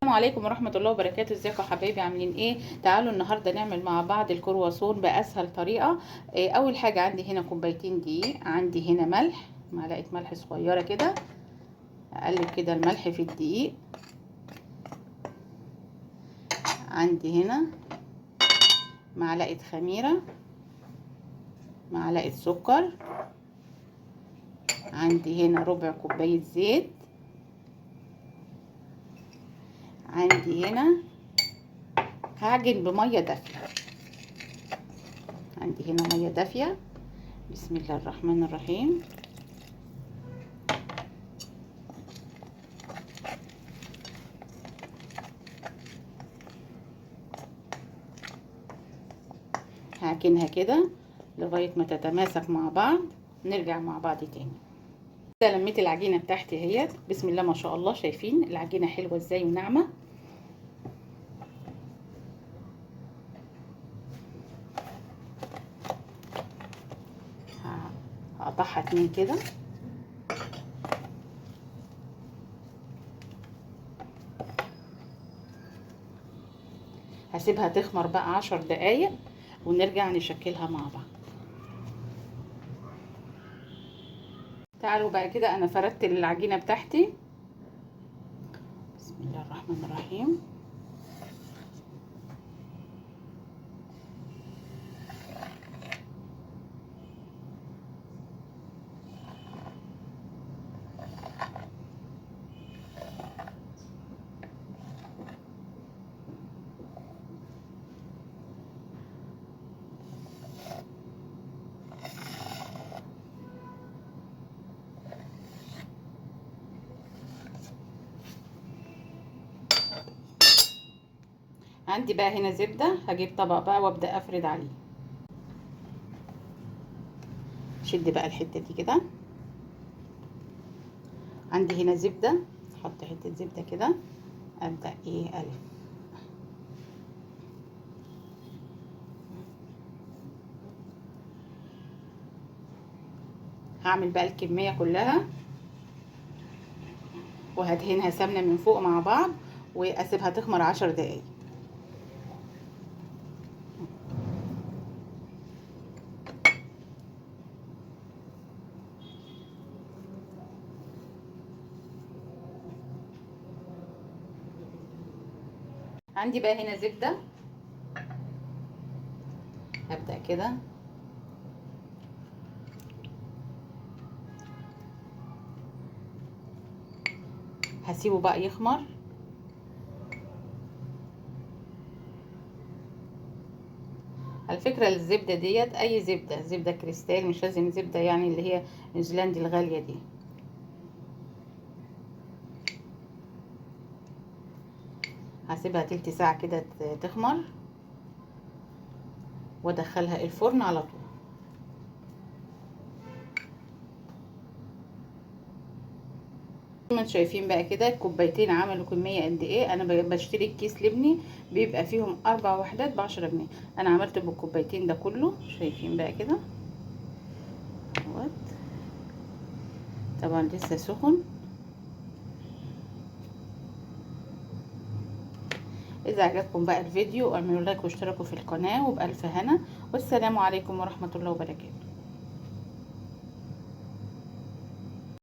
السلام عليكم ورحمة الله وبركاته. ازيكم يا حبايبي، عاملين ايه؟ تعالوا النهاردة نعمل مع بعض الكرواسون بأسهل طريقة. اول حاجة عندي هنا كوبايتين دقيق، عندي هنا ملح، معلقة ملح صغيرة كده. اقلب كده الملح في الدقيق. عندي هنا معلقة خميرة، معلقة سكر، عندي هنا ربع كوباية زيت، عندي هنا هعجن بمية دافية، عندي هنا مية دافية. بسم الله الرحمن الرحيم. هعجنها كده لغاية ما تتماسك مع بعض. نرجع مع بعض تاني. كده لميت العجينة بتاعتي اهيت، بسم الله ما شاء الله. شايفين العجينة حلوة ازاي وناعمة؟ هقطعها اتنين كده. هسيبها تخمر بقى 10 دقايق ونرجع نشكلها مع بعض. تعالوا بقى كده، انا فردت العجينة بتاعتي. بسم الله الرحمن الرحيم. عندي بقى هنا زبدة، هجيب طبق بقى وابدأ افرد عليه. شد بقى الحتة دي كده. عندي هنا زبدة، احط حتة زبدة كده، ابدأ الف. هعمل بقى الكمية كلها وهدهنها سمنة من فوق مع بعض واسيبها تخمر 10 دقايق. عندي بقى هنا زبدة، هبدأ كده هسيبه بقى يخمر. على فكرة الزبدة ديت اي زبدة، زبدة كريستال، مش لازم زبدة يعني اللي هي نيوزيلندي الغالية دي. هسيبها تلت ساعة كده تخمر وادخلها الفرن على طول. زي ما انتم شايفين بقى كده الكوبايتين عملوا كمية قد ايه. انا بشتري الكيس لبني بيبقى فيهم 4 وحدات ب10 جنيه، انا عملت بالكوبايتين ده كله. شايفين بقى كده اهوت، طبعا لسه سخن. اذا عجبكم بقى الفيديو اعملوا لايك واشتركوا في القناة، وبألف هنا، والسلام عليكم ورحمة الله وبركاته.